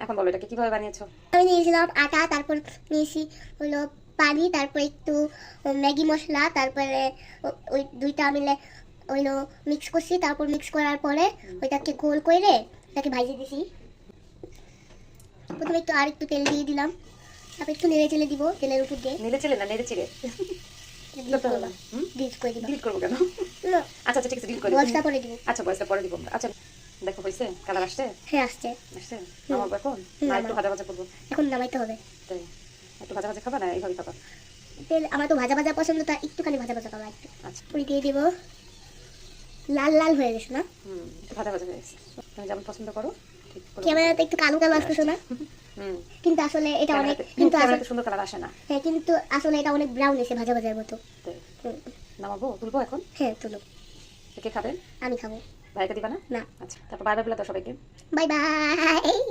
এখন বলো এটাকে কিভাবে বানিয়েছো? আমি নিয়েছিলাম আটা, তারপর নিয়েছি হলো পানি, তারপর একটু ম্যাগি মশলা, তারপরে ওই দুইটা মিলে হইলো মিক্স করছি। তারপর মিক্স করার পরে ওইটাকে গোল করে ওটাকে ভাজিয়ে দিছি। প্রথমে একটু আর একটু তেল দিয়ে দিলাম, তারপর একটু নেড়ে চেড়ে দিব তেলের উপর দিয়ে। নেড়ে চেলে না নেড়ে চিড়ে ডিলিট করবো, ডিলিট করে দিব। ডিলিট করবো কেন? না, আচ্ছা আচ্ছা ঠিক আছে ডিলিট করে দিই। বক্সটা পরে দিব। আচ্ছা বয়সটা পরে দিব আমরা। আচ্ছা দেখো হয়েছে, কালার আসছে? হ্যাঁ আসছে। আসছে নামাবো এখন না একটু ভাজা ভাজা করবো? এখন নামাইতে হবে। তাই একটু ভাজা ভাজা খাবা না এইভাবে খাবা? তেল আমার তো ভাজা ভাজা পছন্দ, তা একটুখানি ভাজা ভাজা খাওয়া একটু। আচ্ছা পুরি দিয়ে দিব। লাল লাল হয়ে গেছে না? একটু ভাজা ভাজা হয়ে গেছে। তুমি যেমন পছন্দ করো ঠিক করে। ক্যামেরাতে একটু কালো কালো আসতেছে না? কিন্তু আসলে এটা অনেক, কিন্তু আসলে ক্যামেরাতে সুন্দর কালার আসে না। হ্যাঁ, কিন্তু আসলে এটা অনেক ব্রাউন এসে ভাজা ভাজার মতো। তাই নামাবো তুলবো এখন? হ্যাঁ তুলো। কে খাবেন? আমি খাবো। ভাইকে দিবা না? না। আচ্ছা তারপর বাই বাই বলে দাও সবাইকে। Bye bye.